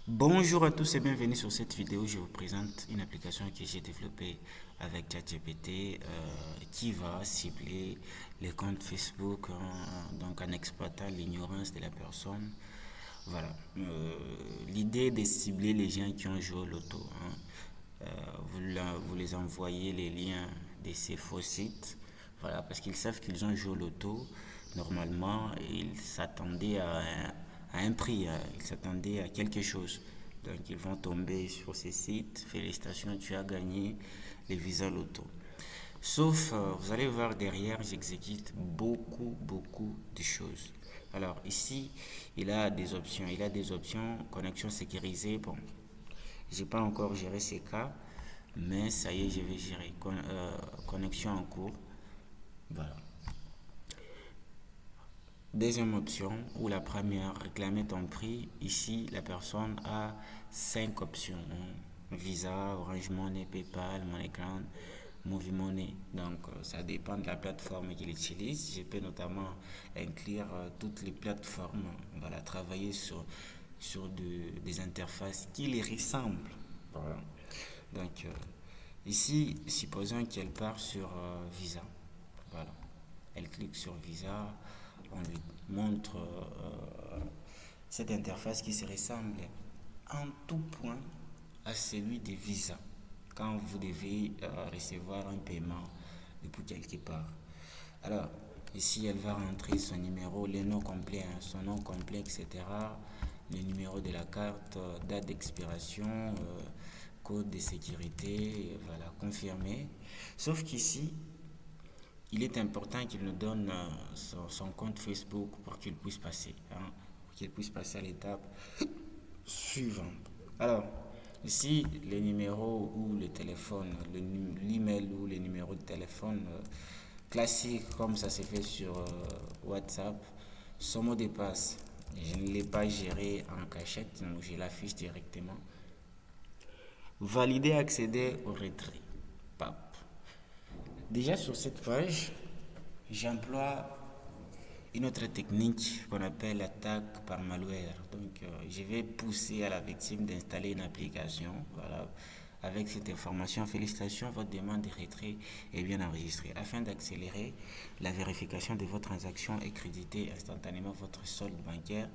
Bonjour à tous et bienvenue sur cette vidéo. Je vous présente une application que j'ai développée avec ChatGPT qui va cibler les comptes Facebook donc en exploitant l'ignorance de la personne. Voilà. L'idée de cibler les gens qui ont joué au loto. Vous les envoyez les liens de ces faux sites. Voilà, parce qu'ils savent qu'ils ont joué au loto. Normalement, ils s'attendaient à un prix, ils s'attendaient à quelque chose. Donc, ils vont tomber sur ces sites. Félicitations, tu as gagné les visas loto. Sauf, vous allez voir derrière, j'exécute beaucoup de choses. Alors ici, il a des options. Il a des options, connexion sécurisée. Bon, j'ai pas encore géré ces cas, mais ça y est, je vais gérer. Connexion en cours. Voilà. Deuxième option, ou la première, réclamer ton prix. Ici, la personne a cinq options, hein. Visa, Orange Money, PayPal, MoneyGram, Movie Money. Donc, ça dépend de la plateforme qu'il utilise. Je peux notamment inclure toutes les plateformes. Voilà, travailler sur des interfaces qui les ressemblent. Voilà. Donc, ici, supposons qu'elle part sur Visa. Voilà. Elle clique sur Visa, on lui montre cette interface qui se ressemble en tout point à celui de Visa quand vous devez recevoir un paiement depuis quelque part. Alors, ici, elle va rentrer son numéro, le nom complet, hein, son nom complet, etc. Le numéro de la carte, date d'expiration, code de sécurité, voilà, confirmé. Sauf qu'ici, il est important qu'il nous donne son compte Facebook pour qu'il puisse passer, hein, pour qu'il puisse passer à l'étape suivante. Alors, ici, les numéros ou le téléphone, l'email ou les numéros de téléphone classiques comme ça se fait sur WhatsApp, son mot de passe, je ne l'ai pas géré en cachette, donc je l'affiche directement. Valider, accéder au retrait. Pap. Déjà sur cette page, j'emploie une autre technique qu'on appelle l'attaque par malware. Donc, je vais pousser à la victime d'installer une application. Voilà. Avec cette information, félicitations, votre demande de retrait est bien enregistrée. Afin d'accélérer la vérification de vos transactions et créditer instantanément votre solde bancaire,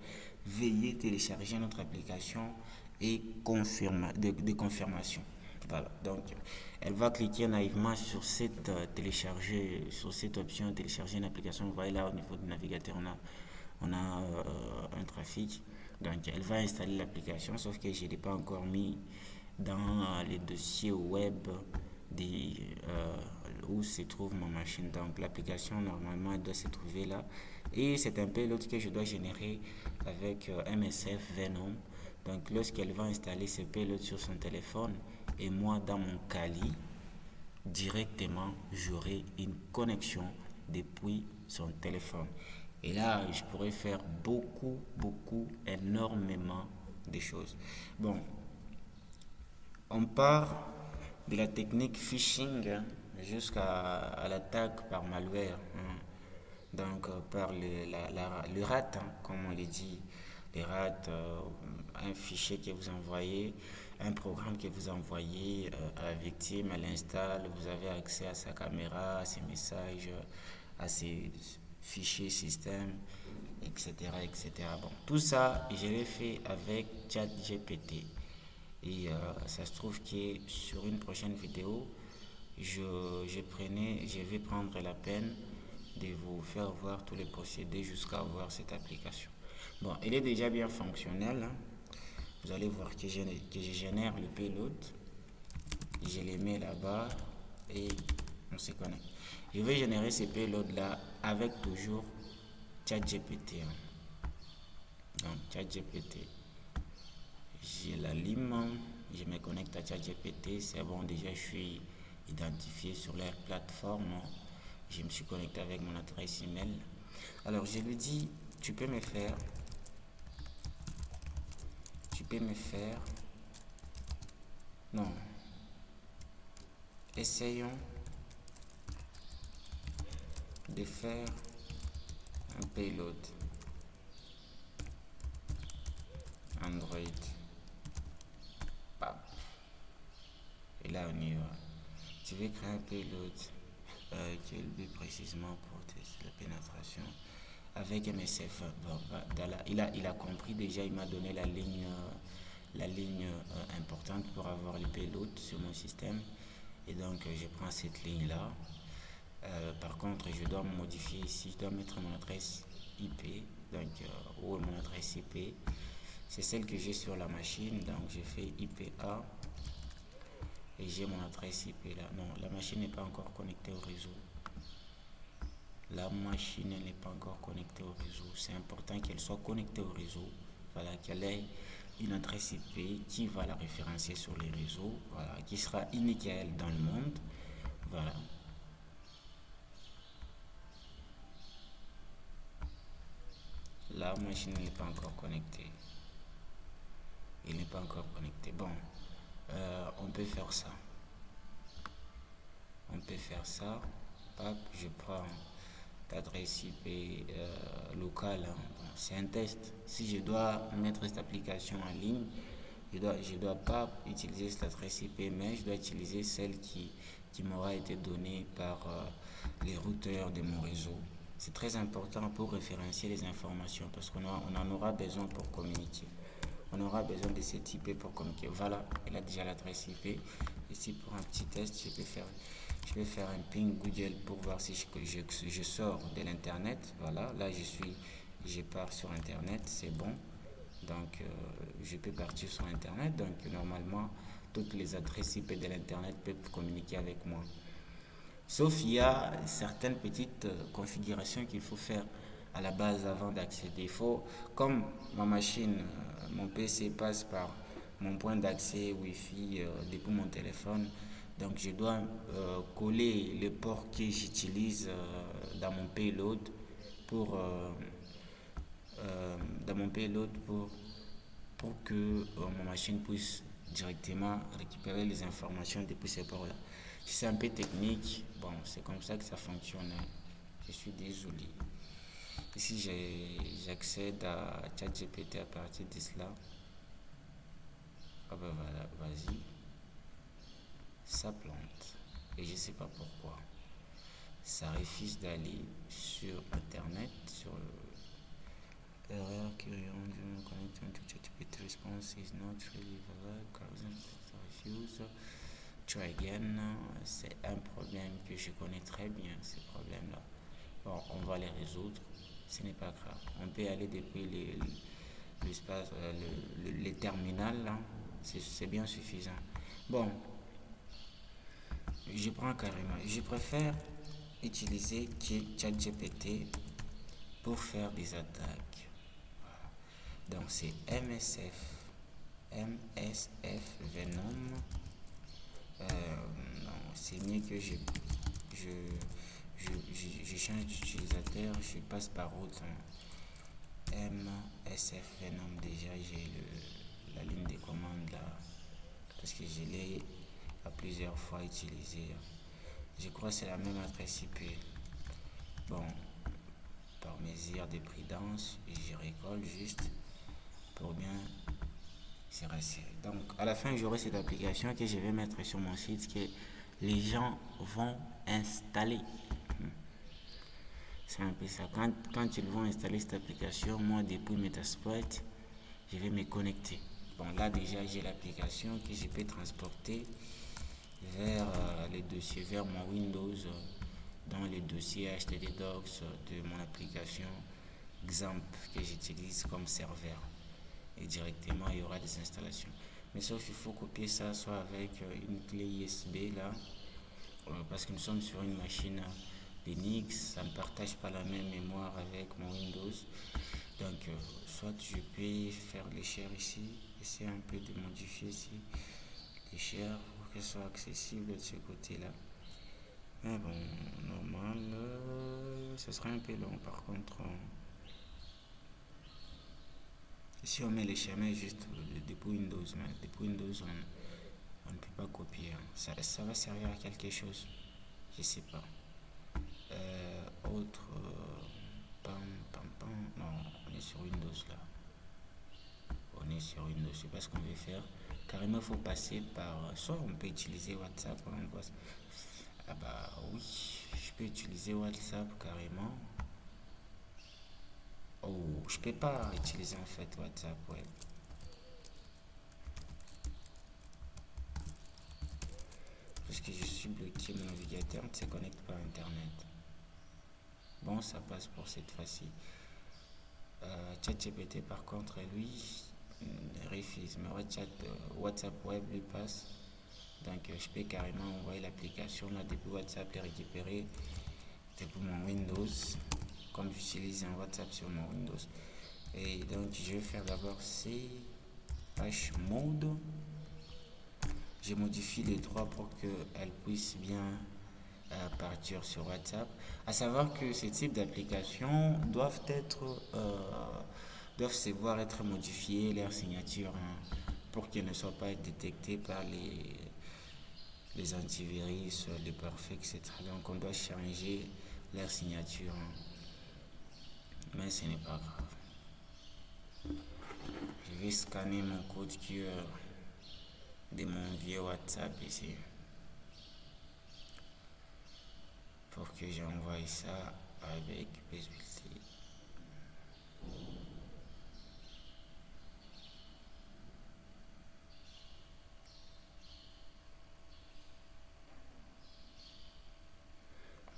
veuillez télécharger notre application et de confirmation. Voilà, donc elle va cliquer naïvement sur sur cette option télécharger une application. Vous voyez là au niveau du navigateur, on a un trafic. Donc elle va installer l'application, sauf que je ne l'ai pas encore mis dans les dossiers web où se trouve ma machine. Donc l'application normalement elle doit se trouver là. Et c'est un payload que je dois générer avec MSF Venom. Donc lorsqu'elle va installer ce payload sur son téléphone et moi dans mon Kali, directement j'aurai une connexion depuis son téléphone. Et là, je pourrais faire énormément de choses. Bon, on part de la technique phishing jusqu'à l'attaque par malware, hein. Donc, par le RAT, hein, comme on le dit. Les RAT, un fichier que vous envoyez, un programme que vous envoyez à la victime, elle installe, vous avez accès à sa caméra, à ses messages, à ses fichiers système, etc. etc. Bon, tout ça, je l'ai fait avec ChatGPT. Et ça se trouve que sur une prochaine vidéo, je vais prendre la peine de vous faire voir tous les procédés jusqu'à avoir cette application. Bon, elle est déjà bien fonctionnelle, hein. Vous allez voir que je génère le payload, je les mets là-bas et on se connecte. Je vais générer ces payloads là avec toujours ChatGPT, hein. Donc ChatGPT, j'ai la lime, je me connecte à ChatGPT, c'est bon, déjà je suis identifié sur leur plateforme. Je me suis connecté avec mon adresse email. Alors je lui dis, tu peux me faire, non, essayons de faire un payload Android. là on y va. Tu veux créer un payload. Quel but précisément pour tester la pénétration avec MSF. Bon, il a compris déjà, il m'a donné la ligne importante pour avoir le payload sur mon système. Et donc je prends cette ligne là. Par contre, je dois modifier ici, je dois mettre mon adresse IP, donc ou mon adresse IP, c'est celle que j'ai sur la machine, donc je fais IPA et j'ai mon adresse IP là. Non, la machine n'est pas encore connectée au réseau. La machine n'est pas encore connectée au réseau. C'est important qu'elle soit connectée au réseau. Voilà, qu'elle ait une adresse IP qui va la référencer sur les réseaux, voilà, qui sera unique à elle dans le monde. Voilà. La machine n'est pas encore connectée. Il n'est pas encore connecté. Bon, on peut faire ça. On peut faire ça. Hop, je prends l'adresse IP locale. Bon, c'est un test. Si je dois mettre cette application en ligne, je dois pas utiliser cette adresse IP, mais je dois utiliser celle qui m'aura été donnée par les routeurs de mon réseau. C'est très important pour référencier les informations parce qu'on en aura besoin pour communiquer. On aura besoin de cet IP pour communiquer. Voilà, il a déjà l'adresse IP. Ici, pour un petit test, je vais faire un ping Google pour voir si je sors de l'internet. Voilà, là je pars sur internet, c'est bon. Donc, je peux partir sur internet. Donc, normalement, toutes les adresses IP de l'internet peuvent communiquer avec moi. Sauf il y a certaines petites configurations qu'il faut faire à la base avant d'accéder. Il faut, comme ma machine, mon PC passe par mon point d'accès Wi-Fi depuis mon téléphone, donc je dois coller le port que j'utilise dans mon payload pour dans mon payload pour que ma machine puisse directement récupérer les informations depuis ces ports-là. Si c'est un peu technique, bon, c'est comme ça que ça fonctionne. Je suis désolé. Ici, j'accède à ChatGPT à partir de cela. Ah ben voilà, vas-y. Ça plante. Et je ne sais pas pourquoi. Ça refuse d'aller sur Internet, sur error current connecting to ChatGPT response is not really valid. Refuse. Try again. C'est un problème que je connais très bien, ces problèmes-là. Bon, on va les résoudre. Ce n'est pas grave. On peut aller depuis l'espace, les terminales, là. C'est bien suffisant. Bon, je prends carrément. Je préfère utiliser ChatGPT pour faire des attaques. Voilà. Donc c'est MSF Venom. Non, c'est mieux que je change d'utilisateur, je passe par autre. MSF Venom, déjà j'ai la ligne de commande là, parce que je l'ai à plusieurs fois utilisé. Je crois que c'est la même adresse IP. Bon, par mesure de prudence, je récolle juste pour bien se rassurer. Donc, à la fin, j'aurai cette application que je vais mettre sur mon site que les gens vont installer. C'est un peu ça. Quand ils vont installer cette application, moi, depuis Metasploit, je vais me connecter. Bon, là, déjà, j'ai l'application que je peux transporter vers les dossiers, vers mon Windows, dans les dossiers HTTP-Docs de mon application XAMPP que j'utilise comme serveur. Et directement, il y aura des installations. Mais sauf qu'il faut copier ça soit avec une clé USB là, parce que nous sommes sur une machine Linux, ça ne partage pas la même mémoire avec mon Windows. Donc, soit je peux faire les shares ici, essayer un peu de modifier ici les shares pour qu'elles soient accessibles de ce côté-là. Mais bon, normal, ce sera un peu long par contre. Si on met les schémas juste depuis Windows, mais depuis Windows, on ne peut pas copier. Ça va servir à quelque chose. Je sais pas. Autre. Pam. Non, on est sur Windows là. On est sur Windows. Je sais pas ce qu'on veut faire. Carrément, il faut passer par... Soit on peut utiliser WhatsApp, on envoie... Ah bah oui, je peux utiliser WhatsApp carrément. Oh, je peux pas utiliser en fait WhatsApp web. Parce que je suis bloqué, mon navigateur ne se connecte pas à Internet. Bon, ça passe pour cette fois-ci. ChatGPT par contre, lui, refuse. Mais WhatsApp web lui passe. Donc je peux carrément envoyer l'application là depuis WhatsApp et récupérer depuis mon Windows. Comme j'utilise un WhatsApp sur mon Windows. Et donc je vais faire d'abord chmod. Je modifie les trois pour qu'elle puisse bien partir sur WhatsApp. À savoir que ce type d'applications doivent se voir être modifiées, leur signature, pour qu'elles ne soient pas détectées par les antivirus, les perfects, etc. Donc on doit changer leur signature. Mais ce n'est pas grave. Je vais scanner mon code QR de mon vieux WhatsApp ici. Pour que j'envoie ça avec possibilité.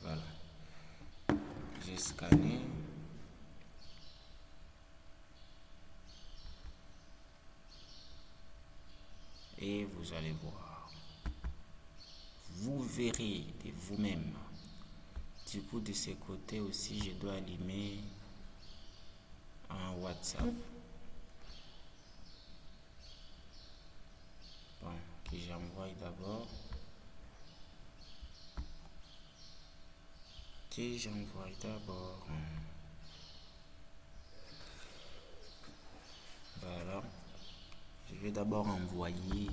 Voilà. J'ai scanné. Et vous allez voir. Vous verrez de vous-même. Du coup, de ce côté aussi, je dois allumer un WhatsApp. Bon, que j'envoie d'abord. Voilà. Je vais d'abord envoyer.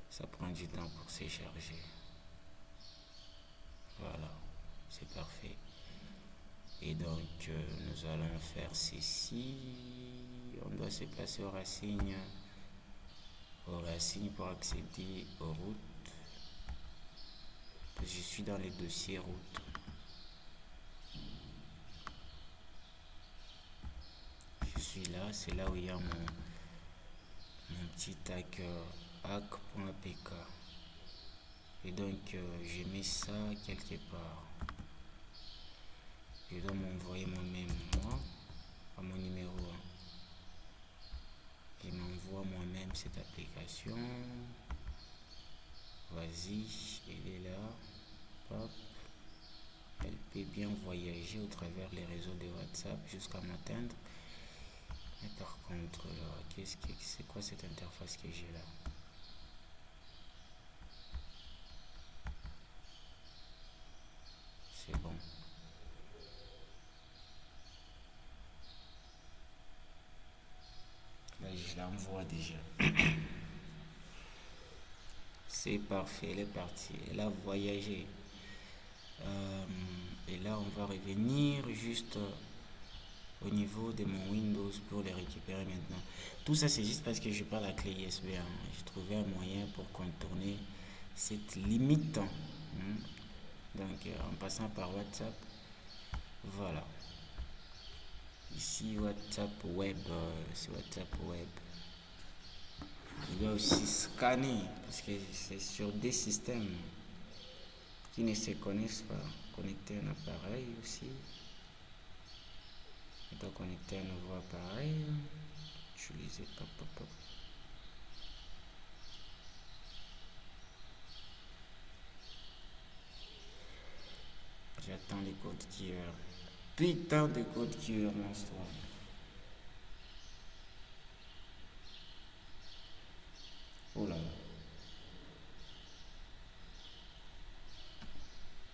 Ça prend du temps pour se charger. Voilà, c'est parfait. Et donc, nous allons faire ceci. On doit se placer aux racines pour accéder aux routes. Je suis dans les dossiers routes. Je suis là, c'est là où il y a mon petit hack.pk. Et donc, je mets ça quelque part. Je dois m'envoyer moi-même, à mon numéro 1. Je m'envoie moi-même cette application. Vas-y, elle est là. Hop. Elle peut bien voyager au travers les réseaux de WhatsApp jusqu'à m'atteindre. Mais par contre, là, c'est quoi cette interface que j'ai là? C'est bon. Là, je l'envoie déjà. C'est parfait, elle est partie. Elle a voyagé. Et là, on va revenir juste au niveau de mon Windows pour les récupérer maintenant. Tout ça, c'est juste parce que je n'ai pas la clé USB. J'ai trouvé un moyen pour contourner cette limite. Donc, en passant par WhatsApp. Voilà. Ici, WhatsApp web. C'est WhatsApp web. Je dois aussi scanner parce que c'est sur des systèmes qui ne se connaissent pas. Connecter un appareil aussi. Je dois connecter un nouveau appareil. Utiliser pop. J'attends les codes QR. Putain de codes QR, monstre. Oh là là.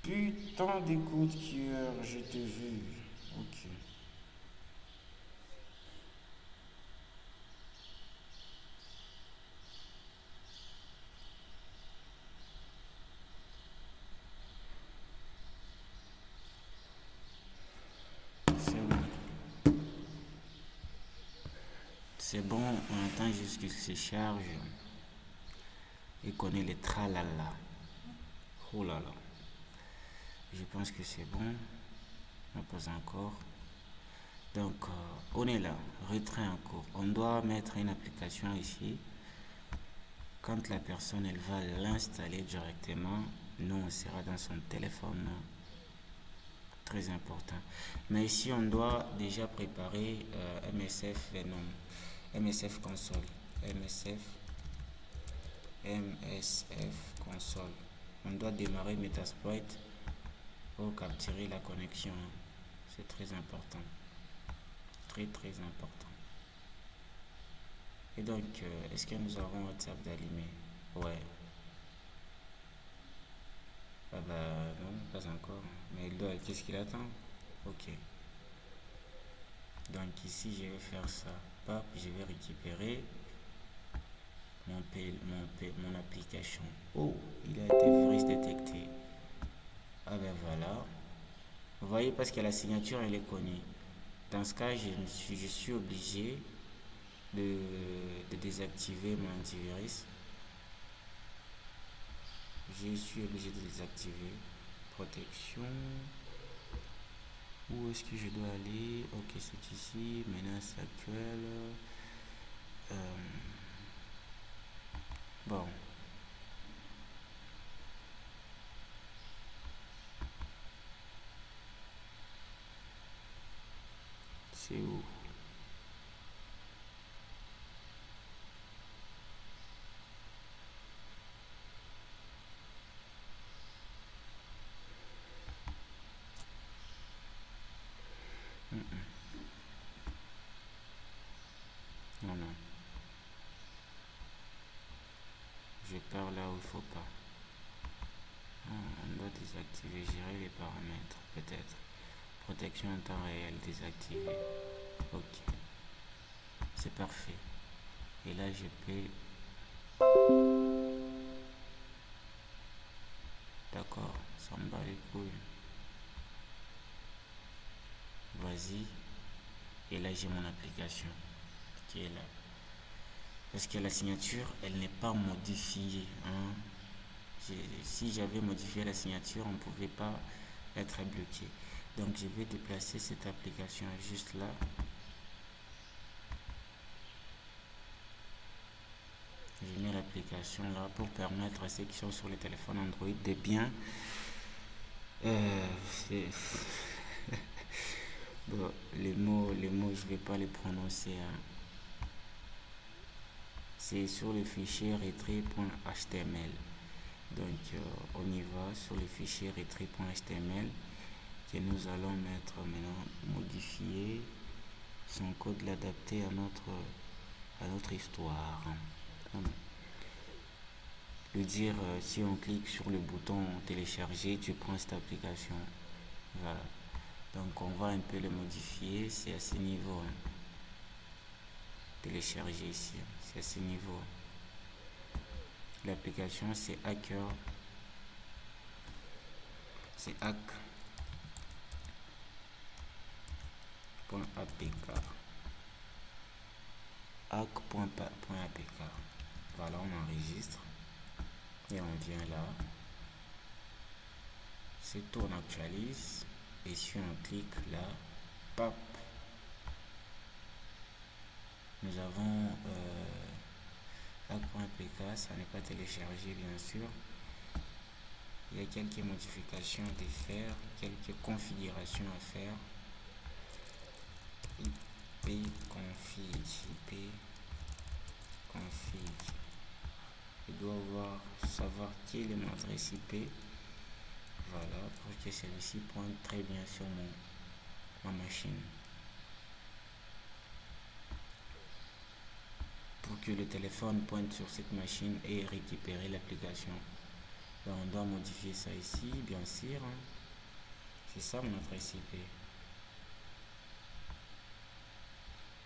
Putain de codes QR, je t'ai vu. Ok. C'est C'est bon, on attend juste qu'il se charge et connaît les tralala. Oh là là. Je pense que c'est bon. On pose encore. Donc, on est là. Retrait en cours. On doit mettre une application ici. Quand la personne elle va l'installer directement, nous on sera dans son téléphone. Très important. Mais ici on doit déjà préparer MSF Venom, MSF console, MSF console. On doit démarrer Metasploit pour capturer la connexion. C'est très important. Très très important. Et donc, est-ce que nous avons WhatsApp d'allumé? Ouais. Ah bah non, pas encore. Mais il doit, qu'est-ce qu'il attend? Ok. Donc ici, je vais faire ça. Hop, je vais récupérer mon application. Oh, il a été virus détecté. Ah ben voilà. Vous voyez, parce que la signature, elle est connue. Dans ce cas, je suis obligé de désactiver mon antivirus. Je suis obligé de désactiver. Protection. Où est-ce que je dois aller? Ok, c'est ici. Menace actuelle. Bon. C'est où? Non, non. Je pars là où il faut pas. On doit désactiver, gérer les paramètres, peut-être. Protection en temps réel, désactiver. Ok, c'est parfait. Et là, je peux. D'accord, ça me bat les couilles. Vas-y. Et là, j'ai mon application qui est là. Parce que la signature, elle n'est pas modifiée. Hein. Si j'avais modifié la signature, on ne pouvait pas être bloqué. Donc, je vais déplacer cette application juste là. Je mets l'application là pour permettre à ceux qui sont sur les téléphones Android de bien. Bon, les mots, je vais pas les prononcer. Hein. C'est sur le fichier retrait.html. Donc, on y va sur le fichier retrait.html que nous allons mettre maintenant, modifier son code, l'adapter à notre histoire. Le dire, si on clique sur le bouton télécharger, tu prends cette application. Voilà. Donc on va un peu le modifier, c'est à ce niveau. Hein. Télécharger ici, c'est à ce niveau. L'application c'est Hacker. C'est hack.apk. Hack.apk. Voilà, on enregistre. Et on vient là. C'est tout, on actualise. Et si on clique là, pop, nous avons hack.apk, ça n'est pas téléchargé bien sûr. Il y a quelques modifications à faire, quelques configurations à faire. IP config. Je dois savoir quelle est mon adresse IP. Voilà, pour que celui-ci pointe très bien sur ma machine. Pour que le téléphone pointe sur cette machine et récupérer l'application. Donc on doit modifier ça ici, bien sûr. Hein. C'est ça mon adresse IP.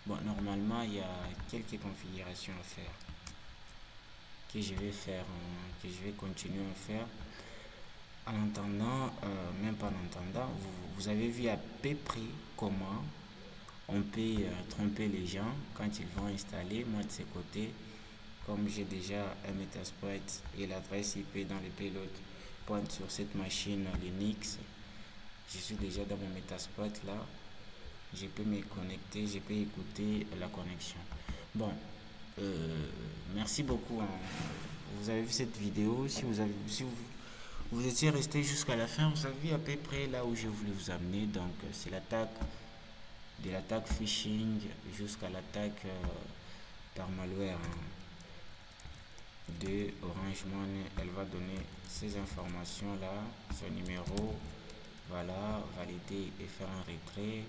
Bon, normalement, il y a quelques configurations à faire. Que je vais faire, que je vais continuer à faire. En attendant, même pas en attendant, vous avez vu à peu près comment On peut tromper les gens quand ils vont installer. Moi de ce côté, comme j'ai déjà un Metasploit et l'adresse IP dans le payload pointe sur cette machine Linux, je suis déjà dans mon Metasploit là. Je peux me connecter, je peux écouter la connexion. Bon, merci beaucoup, hein. Vous avez vu cette vidéo. Si vous étiez resté jusqu'à la fin, vous avez vu à peu près là où je voulais vous amener. Donc, c'est l'attaque, de l'attaque phishing jusqu'à l'attaque par malware, hein, de Orange Money. Elle va donner ces informations là, son numéro, voilà, valider et faire un retrait.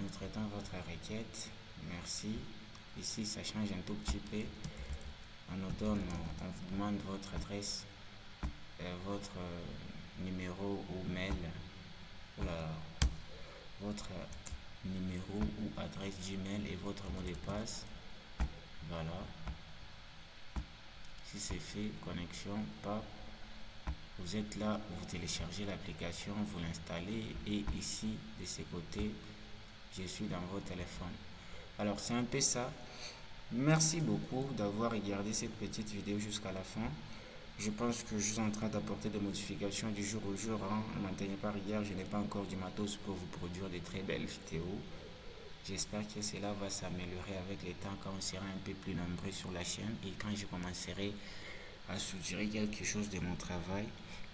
Nous traitons votre requête. Merci. Ici, ça change un tout petit peu. On vous demande votre adresse, votre numéro ou mail, ou votre numéro ou adresse Gmail et votre mot de passe. Voilà. Si c'est fait, connexion, pas. Vous êtes là, vous téléchargez l'application, vous l'installez et ici, de ce côté, je suis dans votre téléphone. Alors, c'est un peu ça. Merci beaucoup d'avoir regardé cette petite vidéo jusqu'à la fin. Je pense que je suis en train d'apporter des modifications du jour au jour, hein. Ne m'attendez pas, hier, je n'ai pas encore du matos pour vous produire de très belles vidéos. J'espère que cela va s'améliorer avec le temps quand on sera un peu plus nombreux sur la chaîne et quand je commencerai à suggérer quelque chose de mon travail.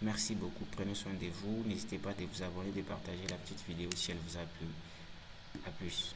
Merci beaucoup, prenez soin de vous. N'hésitez pas de vous abonner, de partager la petite vidéo si elle vous a plu. A plus.